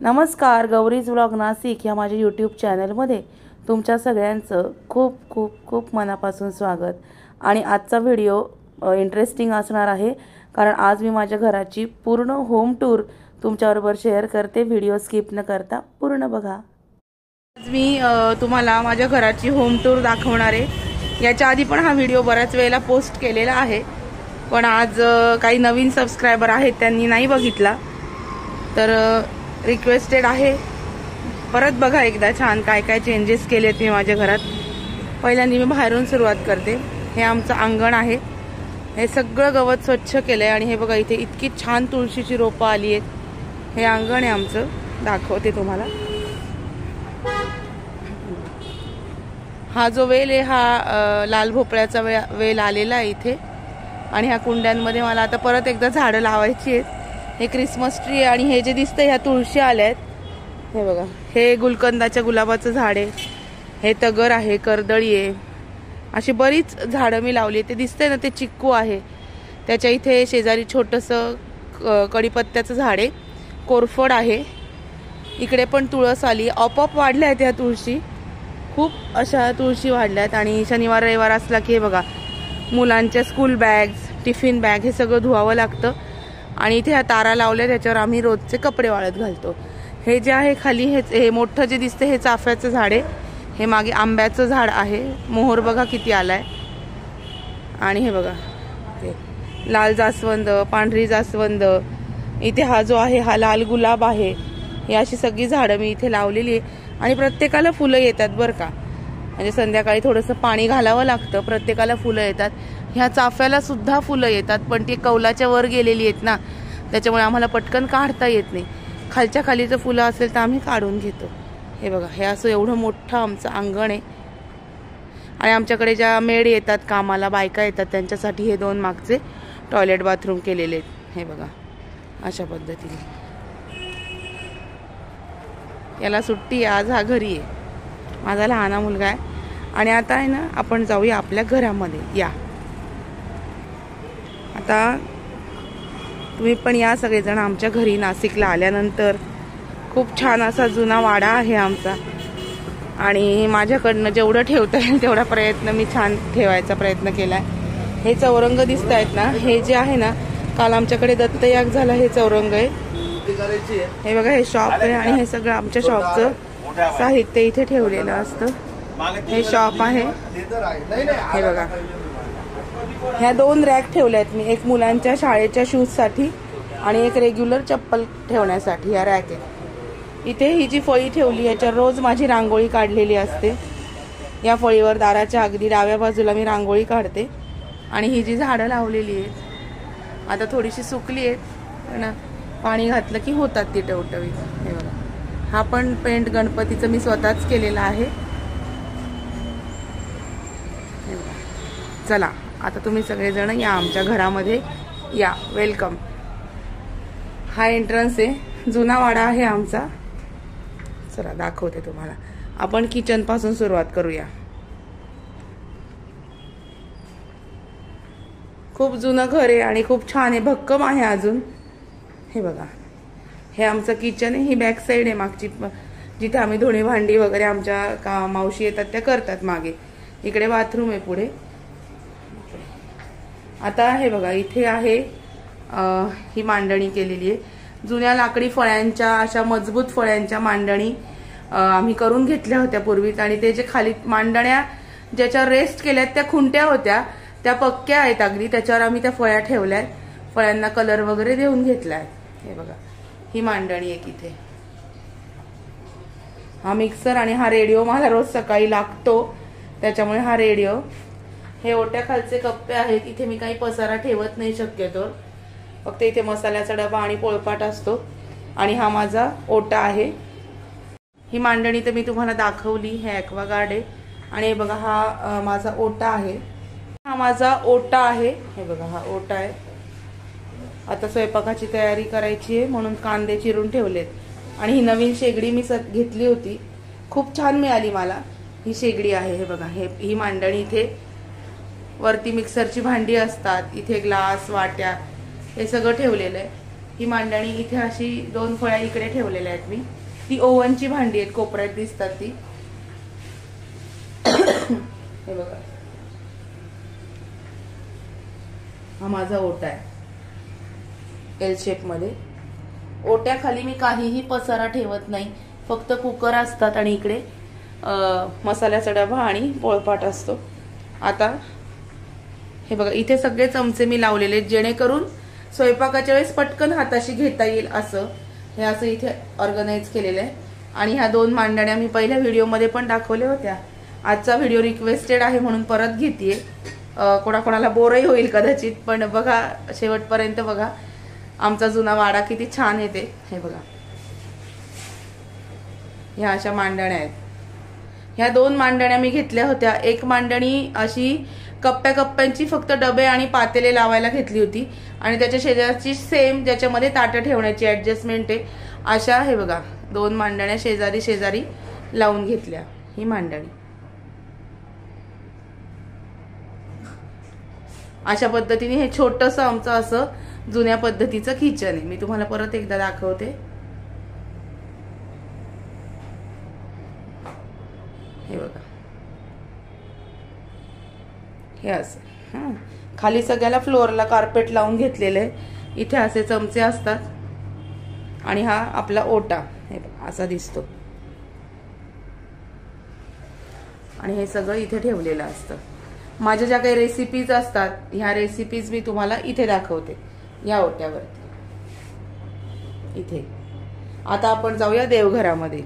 नमस्कार, गौरीज व्लॉग नाशिक ह्या माझ्या यूट्यूब चॅनलमध्ये तुमच्या सगळ्यांचं खूप खूप खूप मनापासून स्वागत। आणि आजचा व्हिडिओ इंटरेस्टिंग असणार आहे, कारण आज मी माझ्या घराची पूर्ण होम टूर तुमच्याबरोबर शेअर करते। व्हिडिओ स्किप न करता पूर्ण बघा। आज मी तुम्हाला माझ्या घराची होम टूर दाखवणार आहे। याच्या आधी पण हा व्हिडिओ बऱ्याच वेळेला पोस्ट केलेला आहे, पण आज काही नवीन सबस्क्रायबर आहेत त्यांनी नाही बघितला, तर रिक्वेस्टेड आहे परत बघा एकदा छान काय काय चेंजेस केलेत मी माझ्या घरात। पहिल्यांदा मी बाहेरून सुरुवात करते। हे आमचं अंगण आहे, हे सगळं गवत स्वच्छ केलंय आणि हे बघा इथे इतकी छान तुळशीची रोपं आली आहेत। हे अंगण आहे आमचं, दाखवते तुम्हाला। हा जो वेल आहे हा लाल भोपळ्याचा वेल आलेला आहे इथे। आणि ह्या कुंड्यांमध्ये मला आता परत एकदा झाडं लावायची आहेत। हे क्रिसमस ट्री आणि हे जे दिसतंय ह्या तुळशी आल्यात, हे बघा हे गुलकंदाच्या गुलाबाचं झाड आहे, हे तगर आहे, कर्दळी आहे, अशी बरीच झाडं मी लावली। ते दिसतंय ना ते चिक्कू आहे, त्याच्या इथे शेजारी छोटंसं कढीपत्त्याचं झाड आहे, कोरफड आहे, इकडे पण तुळस आली। आपोआप वाढल्या आहेत ह्या तुळशी, खूप अशा तुळशी वाढल्यात। आणि शनिवार रविवार असला की हे बघा मुलांच्या स्कूल बॅग्स, टिफिन बॅग हे सगळं धुवावं लागतं। आणि इथे ह्या तारा लावल्या, त्याच्यावर आम्ही रोजचे कपडे वाळत घालतो। हे जे आहे खाली हे मोठं जे दिसते हे चाफ्याचं झाड आहे, हे मागे आंब्याचं झाड आहे, मोहर बघा किती आलाय। आणि हे बघा ते लाल जास्वंद, पांढरी जास्वंद, इथे हा जो आहे हा लाल गुलाब आहे। ही अशी सगळी झाडं मी इथे लावलेली आहे आणि प्रत्येकाला फुलं येतात बरं का, म्हणजे संध्याकाळी थोडंसं पाणी घालावं लागतं, प्रत्येकाला फुलं येतात। ह्या चाफ्याला सुद्धा फुलं येतात, पण ती कौलाच्या वर गेलेली आहेत ना, त्याच्यामुळे आम्हाला पटकन काढता येत नाही। खालच्या खालीचं फुलं असेल तर आम्ही काढून घेतो। हे बघा हे असं एवढं मोठं आमचं अंगण आहे। आणि आमच्याकडे ज्या मेड येतात कामाला, बायका येतात, त्यांच्यासाठी हे दोन मागचे टॉयलेट बाथरूम केलेले आहेत। हे बघा अशा पद्धतीने। याला सुट्टी आहे आज, हा घरी आहे, माझा लहान मुलगा आहे। आणि आता आहे ना आपण जाऊया आपल्या घरामध्ये, या आता तुम्ही पण या सगळेजण आमच्या घरी। नाशिकला आल्यानंतर खूप छान असा जुना वाडा आहे आमचा, आणि माझ्याकडनं जेवढं ठेवता येईल तेवढा प्रयत्न मी छान ठेवायचा प्रयत्न केलाय। हे चौरंग दिसत आहेत ना, हे जे आहे ना काल आमच्याकडे दत्तयाग झाला, हे चौरंग आहे। हे बघा हे शॉप आहे आणि हे सगळं आमच्या शॉपचं साहित्य इथे ठेवलेलं असतं। हे शॉप आहे, हे बघा ह्या दोन रॅक ठेवल्यात मी, एक मुलांच्या शाळेच्या शूज साठी आणि एक रेग्युलर चप्पल ठेवण्यासाठी या रॅक आहे। इथे ही जी फळी ठेवली याच्यावर रोज माझी रांगोळी काढलेली असते। या फळीवर दाराच्या अगदी डाव्या बाजूला मी रांगोळी काढते। आणि ही जी झाडं लावलेली आहेत आता थोडीशी सुकली आहेत, पण पाणी घातलं की होतात ती टवटवीत। हे बघा हा पण पेंट गणपतीचं मी स्वतःच केलेला आहे। चला आता तुम्ही सगळेजण या आमच्या घरामध्ये, या, वेलकम। हा एंट्रन्स आहे, जुना वाडा आहे आमचा। चला दाखवते तुम्हाला। आपण किचन पासून सुरुवात करूया। खूप जुनं घर आहे आणि खूप छान आहे, भक्कम आहे अजून। हे बघा हे आमचं किचन आहे, ही बॅक साईड आहे मागची, जिथे आम्ही धुणी भांडी वगैरे आमच्या मावशी येतात त्या करतात मागे। इकडे बाथरूम आहे पुढे। आता हे बघा इथे आहे ही मांडणी केलेली आहे। जुन्या लाकडी फळ्यांच्या, अशा मजबूत फळ्यांच्या मांडणी आम्ही करून घेतल्या होत्या पूर्वीच। आणि ते जे खाली मांडण्या ज्याच्यावर रेस्ट केल्यात त्या खुंट्या होत्या, त्या पक्क्या आहेत अगदी, त्याच्यावर आम्ही त्या फळ्या ठेवल्यात, फळ्यांना कलर वगैरे देऊन घेतलाय। हे बघा ही मांडणी आहे इथे। हा मिक्सर आणि हा रेडिओ मला रोज सकाळी लागतो, त्याच्यामुळे हा रेडिओ। हे ओट्या खालचे कप्पे आहेत, इथे मी काही पसारा ठेवत नाही शक्यतो, फक्त इथे मसाल्याचा डबा आणि पोळपाट असतो। आणि हा माझा ओटा आहे। ही मांडणी तर मी तुम्हाला दाखवली, हे ॲक्वागार्ड आहे। आणि हे बघा हा माझा ओटा आहे, हा माझा ओटा आहे। हे बघा हा ओटा आहे। आता स्वयंपाकाची तयारी करायची आहे म्हणून कांदे चिरून ठेवलेत। आणि ही नवीन शेगडी मी घेतली होती, खूप छान मिळाली मला ही शेगडी आहे। हे बघा ही मांडणी, इथे वरती मिक्सरची भांडी असतात, इथे ग्लास, वाट्या, हे सगळं ठेवलेलं आहे। ही मांडणी इथे अशी 2 फळ्या इकडे ठेवलेल्या आहेत मी. ती ओव्हनची भांडी आहेत, कोपऱ्यात दिसतात ती. हे बघा, हा माझा ओटा आहे एल शेप मध्ये. ओट्याखाली मी काहीही पसारा ठेवत नाही, फक्त कुकर असतात आणि इकडे मसाल्याचा डबा आणि पोळपाट असतो. आता हे बघा, इथे सगळे चमचे मी लावलेले जेणेकरून स्वयंपाकाच्या वेळेस पटकन हाताशी घेता येईल असं हे असं इथे ऑर्गनाइज केलेलं आहे. आणि ह्या 2 मांडण्या मी पहिल्या व्हिडिओमध्ये पण दाखवल्या होत्या. आजचा व्हिडिओ रिक्वेस्टेड आहे म्हणून परत घेतेय. कोणाकोणाला बोरही होईल कदाचित, पण बघा शेवटपर्यंत बघा. आमचा जुना वाडा किती छान येते. हे बघा, ह्या अशा मांडण्या आहेत. ह्या 2 मांडण्या मी घेतल्या होत्या. एक मांडणी अशी कप्प्या कप्प्यांची फक्त डबे आणि पातेले लावायला घेतली होती आणि त्याच्या शेजारची सेम ज्याच्यामध्ये ताटं ठेवण्याची ऍडजस्टमेंट आहे अशा हे बघा 2 मांडण्या शेजारी शेजारी लावून घेतल्या. ही मांडणी अशा पद्धतीने हे छोटंसं आमचं असं जुन्या पद्धतीचं किचन आहे. मी तुम्हाला परत एकदा दाखवते. हे बघा, हे असं खाली सगळ्याला फ्लोअरला कार्पेट लावून घेतलेलं आहे. इथे असे चमचे असतात आणि हा आपला ओटा हे बघा असा दिसतो. आणि हे सगळं इथे ठेवलेलं असतं. माझ्या ज्या काही रेसिपीज असतात ह्या रेसिपीज मी तुम्हाला इथे दाखवते या ओट्यावरती. इथे आता आपण जाऊया देवघरामध्ये.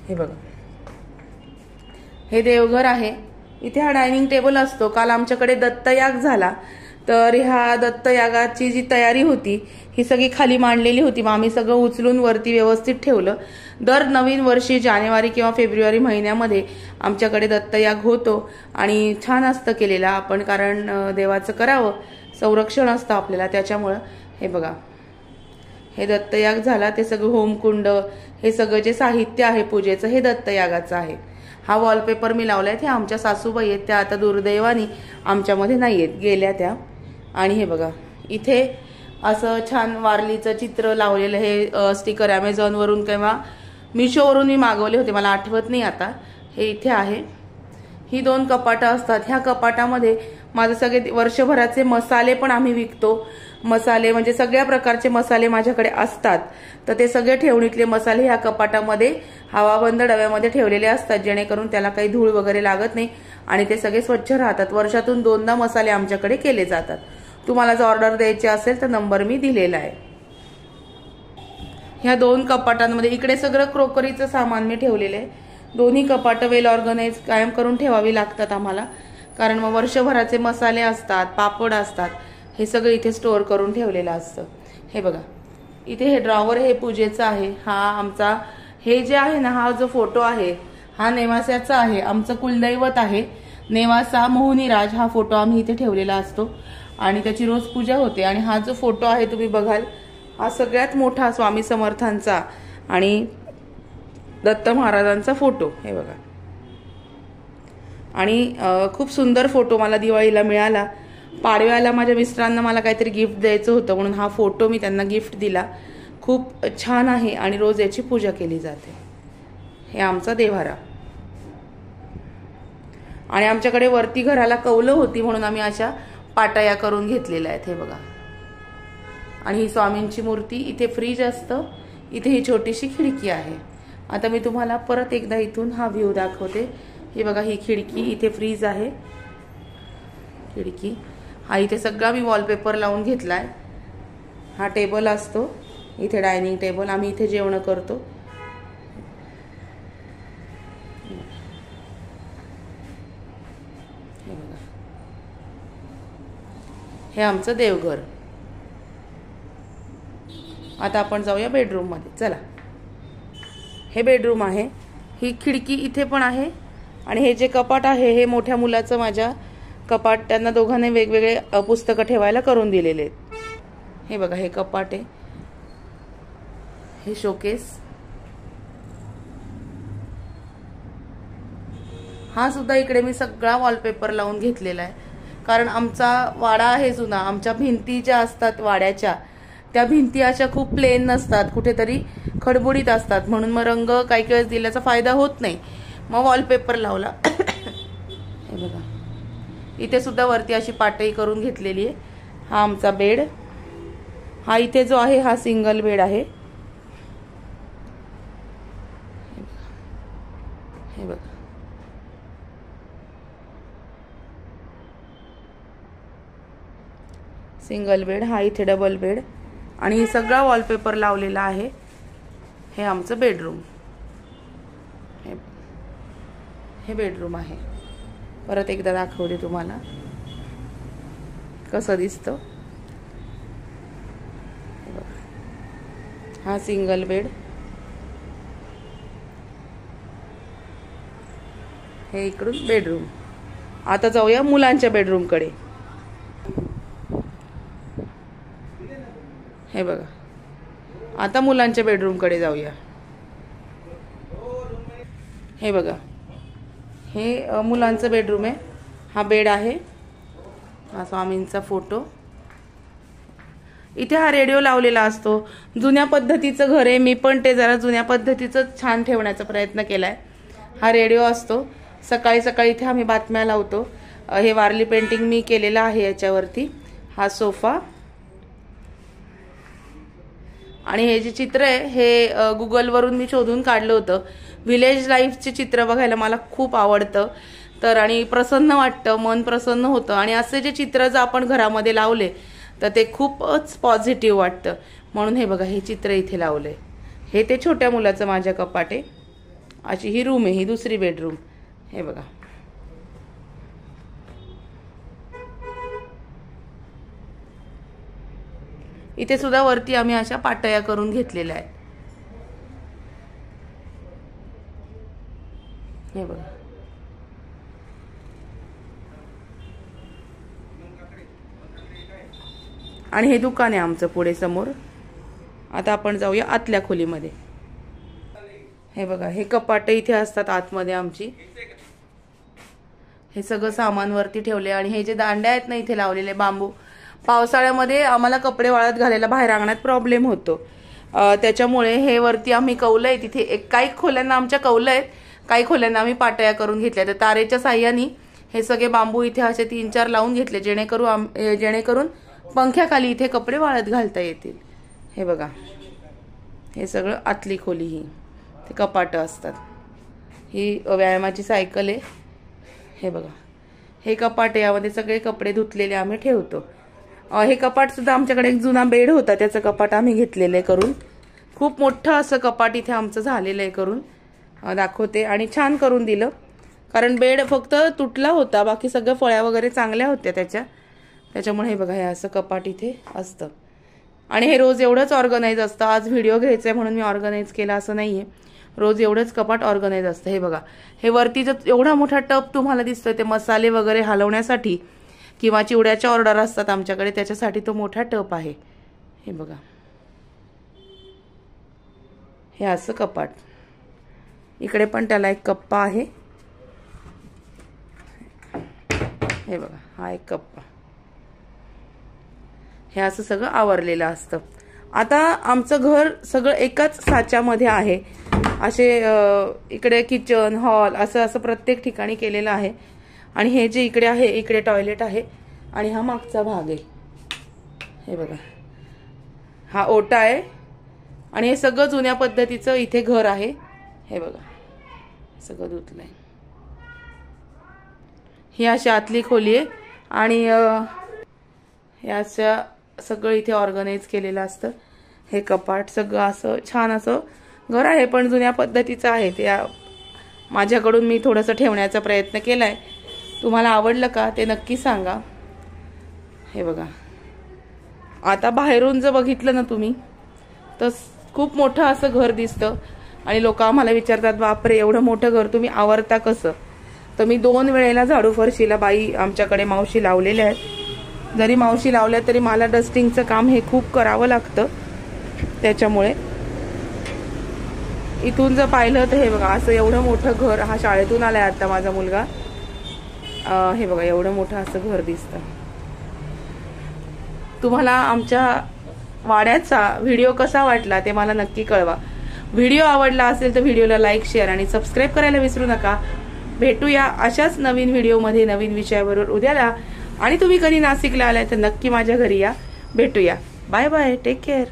हे बघा, हे देवघर आहे. इथे हा डायनिंग टेबल असतो. काल आमच्याकडे दत्तयाग झाला, तर ह्या दत्तयागाची जी तयारी होती ही सगळी खाली मांडलेली होती. मग आम्ही सगळं उचलून वरती व्यवस्थित ठेवलं. दर नवीन वर्षी जानेवारी किंवा फेब्रुवारी महिन्यामध्ये आमच्याकडे दत्तयाग होतो आणि छान असतं केलेला आपण, कारण देवाचं करावं, संरक्षण असतं आपल्याला त्याच्यामुळं. हे बघा, हे दत्तयाग झाला. ते सगळं होमकुंड हे सगळं जे साहित्य आहे पूजेचं हे दत्तयागाचं आहे. हा वॉलपेपर मी लावलाय. ते आमच्या सासूबाई आहेत, त्या आता दुर्दैवानी आमच्यामध्ये नाही आहेत, गेल्या त्या. आणि हे बघा, इथे असं छान वारलीचं चित्र लावलेलं. हे स्टिकर ॲमेझॉनवरून किंवा मिशोवरून मी मागवले होते, मला आठवत नाही आता. हे इथे आहे. ही 2 कपाटं असतात. ह्या कपाटामध्ये माझे सगळे वर्षभराचे मसाले पण आम्ही विकतो. मसाले म्हणजे सगळ्या प्रकारचे मसाले माझ्याकडे असतात, तर ते सगळे ठेवणीतले मसाले ह्या कपाटामध्ये हवाबंद डब्यामध्ये ठेवलेले असतात, जेणेकरून त्याला काही धूळ वगैरे लागत नाही आणि ते सगळे स्वच्छ राहतात. वर्षातून 2दा मसाले आमच्याकडे केले जातात. तुम्हाला जर ऑर्डर द्यायची असेल तर नंबर मी दिलेला आहे. ह्या 2 कपाटांमध्ये इकडे सगळं क्रोकरीचं सामान मी ठेवलेलं आहे. दोन्ही कपाटं वेल ऑर्गनाइज कायम करून ठेवावी लागतात आम्हाला, कारण मग वर्षभराचे मसाले असतात, पापड असतात, हे सगळं इथे स्टोअर करून ठेवलेलं असतं. हे बघा, इथे हे ड्रॉवर हे पूजेचं आहे. हा आमचा हे जे आहे ना, हा जो फोटो आहे हा नेवास्याचा आहे. आमचं कुलदैवत आहे नेवासा मोहनीराज. हा फोटो आम्ही इथे ठेवलेला असतो आणि त्याची रोज पूजा होते. आणि हा जो फोटो आहे तुम्ही बघाल, हा सगळ्यात मोठा स्वामी समर्थांचा आणि दत्त महाराजांचा फोटो. हे बघा, आणि खूप सुंदर फोटो मला दिवाळीला मिळाला. पाडव्याला माझ्या मिस्टरांना मला काहीतरी गिफ्ट द्यायचं होतं म्हणून हा फोटो मी त्यांना गिफ्ट दिला. खूप छान आहे आणि रोज याची पूजा केली जाते. हे आमचा देव्हारा. आणि आमच्याकडे वरती घराला कौलं होती म्हणून आम्ही अशा पाटाया करून घेतलेल्या आहेत. हे बघा, आणि ही स्वामींची मूर्ती. इथे फ्रीज असतं. इथे ही छोटीशी खिडकी आहे. आता मी तुम्हाला परत एकदा इथून हा व्ह्यू दाखवते. हे बघा, ही खिडकी, इथे फ्रीज आहे खिडकी. हा इथे सगळा मी वॉलपेपर लावून घेतलाय. हा टेबल असतो इथे, डायनिंग टेबल. आम्ही इथे जेवण करतो. हे बघा, हे आमचं देवघर. आता आपण जाऊया बेडरूम मध्ये. चला, हे बेडरूम आहे. ही खिडकी इथे पण आहे आणि हे जे कपाट आहे हे मोठ्या मुलाचं माझ्या कपाट. त्यांना दोघांनी वेगवेगळे पुस्तकं ठेवायला करून दिलेले आहेत. हे बघा, हे कपाट आहे. हे शोकेस. हा सुद्धा इकडे मी सगळा वॉलपेपर लावून घेतलेला आहे. कारण आमचा वाडा आहे जुना, आमच्या भिंती ज्या असतात वाड्याच्या त्या भिंती अशा खूप प्लेन नसतात, कुठेतरी खडबडीत असतात, म्हणून मग रंग काही वेळेस दिल्याचा फायदा होत नाही. मग वॉलपेपर लावला. हे बघा, इथे सुद्धा वरती अशी पाटई करून घेतलेली आहे. हा आमचा बेड, हा इथे जो आहे हा सिंगल बेड आहे. हे बघा, सिंगल बेड, हा इथे डबल बेड आणि सगळा वॉलपेपर लावलेला आहे. हे आमचं बेडरूम, हे बेडरूम आहे. परत एकदा दाखवते तुम्हाला कसं दिसतं. हा सिंगल बेड, हे इकडून बेडरूम. आता जाऊया मुलांच्या बेडरूम कडे. हे बघा, आता मुलांच्या बेडरूम कडे जाऊया. हे बघा, हे मुलांचं बेडरूम आहे. हा बेड आहे, हा स्वामींचा फोटो. इथे हा रेडिओ लावलेला असतो. जुन्या पद्धतीचं घर आहे, मी पण ते जरा जुन्या पद्धतीचं छान ठेवण्याचा प्रयत्न केलाय. हा रेडिओ असतो. सकाळी सकाळी इथे आम्ही बातम्या लावतो. हे वारली पेंटिंग मी केलेलं आहे याच्यावरती. हा सोफा आणि हे जे चित्र आहे हे गुगलवरून मी शोधून काढलं होतं. विलेज लाईफचे चित्र बघायला मला खूप आवडतं, तर आणि प्रसन्न वाटतं, मन प्रसन्न होतं. आणि असे जे चित्र जर आपण घरामध्ये लावले तर ते खूपच पॉझिटिव्ह वाटतं. म्हणून हे बघा, हे चित्र इथे लावलंय. हे ते छोट्या मुलाचं माझ्या कपाट आहे. अशी ही रूम आहे, ही दुसरी बेडरूम. हे बघा, इथे सुद्धा वरती आम्ही अशा पाटया करून घेतलेल्या आहेत. हे बघा, आणि हे दुकान आहे आमचं पुढे समोर. आता आपण जाऊया आतल्या खोलीमध्ये. हे बघा, हे कपाट इथे असतात आतमध्ये आमची. हे सगळं सामान वरती ठेवले आणि हे जे दांड्या आहेत ना इथे लावलेले बांबू, पावसाळ्यामध्ये आम्हाला कपडे वाळत घालायला बाहेर अंगणात प्रॉब्लेम होतो, त्याच्यामुळे हे वरती आम्ही कौलं आहे तिथे. काही खोल्यांना आमच्या कौलं आहेत, काही खोल्यांना आम्ही पाटया करून घेतल्या. तर तारेच्या साह्याने हे सगळे बांबू इथे असे 3-4 लावून घेतले, जेणेकरून पंख्याखाली इथे कपडे वाळत घालता येतील. हे बघा, हे सगळं आतली खोली, ही ते कपाट असतात. ही व्यायामाची सायकल आहे. हे बघा, हे कपाट आहे, यामध्ये सगळे कपडे धुतलेले आम्ही ठेवतो. हे कपाट सुद्धा आमच्याकडे एक जुना बेड होता, त्याचं कपाट आम्ही घेतलेलं आहे करून. खूप मोठं असं कपाट इथे आमचं झालेलं आहे करून. दाखवते. आणि छान करून दिलं, कारण बेड फक्त तुटला होता, बाकी सगळं फळ्या वगैरे चांगल्या होत्या त्याच्यामुळे हे बघा, हे असं कपाट इथे असतं. आणि हे रोज एवढंच ऑर्गनाईज असतं. आज व्हिडिओ घ्यायचा आहे म्हणून मी ऑर्गनाईज केला असं नाहीये, रोज एवढंच कपाट ऑर्गनाईज असतं. हे बघा, हे वरती जर एवढा मोठा टप तुम्हाला दिसतोय, ते मसाले वगैरे हलवण्यासाठी किंवा चिवड्याच्या ऑर्डर असतात आमच्याकडे, त्याच्यासाठी तो मोठा टप आहे. हे बघा, हे असं कपाट. इकडे पण त्याला एक कप्पा आहे. हे बघा, हा एक कप्पा. हे असं सगळं आवरलेलं असतं. आता आमचं घर सगळं एकाच साच्यामध्ये आहे. असे इकडे किचन, हॉल असं प्रत्येक ठिकाणी केलेलं आहे. आणि हे जे इकडे आहे, इकडे टॉयलेट आहे आणि हा मागचा भाग आहे. हे बघा, हा ओटा आहे आणि हे सगळं जुन्या पद्धतीचं इथे घर आहे. हे बघा, सगळं धुतलंय. ही अशी आतली खोली आहे आणि हे असं सगळं इथे ऑर्गनाईज केलेलं असतं. हे कपाट सगळं असं छान असं घर आहे, पण जुन्या पद्धतीचं आहे. ते माझ्याकडून मी थोडंसं ठेवण्याचा प्रयत्न केलाय. तुम्हाला आवडलं का ते नक्की सांगा. हे बघा, आता बाहेरून जर बघितलं ना तुम्ही तर खूप मोठं असं घर दिसतं आणि लोक आम्हाला विचारतात, बापरे एवढं मोठं घर तुम्ही आवरता कसं. तर मी 2 वेळेला झाडू फरशीला बाई आमच्याकडे मावशी लावलेल्या आहेत. जरी मावशी लावल्या तरी मला डस्टिंगचं काम हे खूप करावं लागतं. त्याच्यामुळे इथून जर पाहिलं तर हे बघा, असं एवढं मोठं घर. हा शाळेतून आलाय आता माझा मुलगा. हे बघा एवढं मोठं असं घर दिसतं. तुम्हाला आमच्या वाड्याचा व्हिडिओ कसा वाटला ते मला नक्की कळवा. व्हिडिओ आवडला असेल तर व्हिडिओला लाईक, शेअर आणि सबस्क्राईब करायला विसरू नका. भेटूया अशाच नवीन व्हिडिओमध्ये नवीन विषयाबरोबर उद्याला. आणि तुम्ही कधी नाशिकला आलाय तर नक्की माझ्या घरी या. भेटूया. Bye bye. Take care.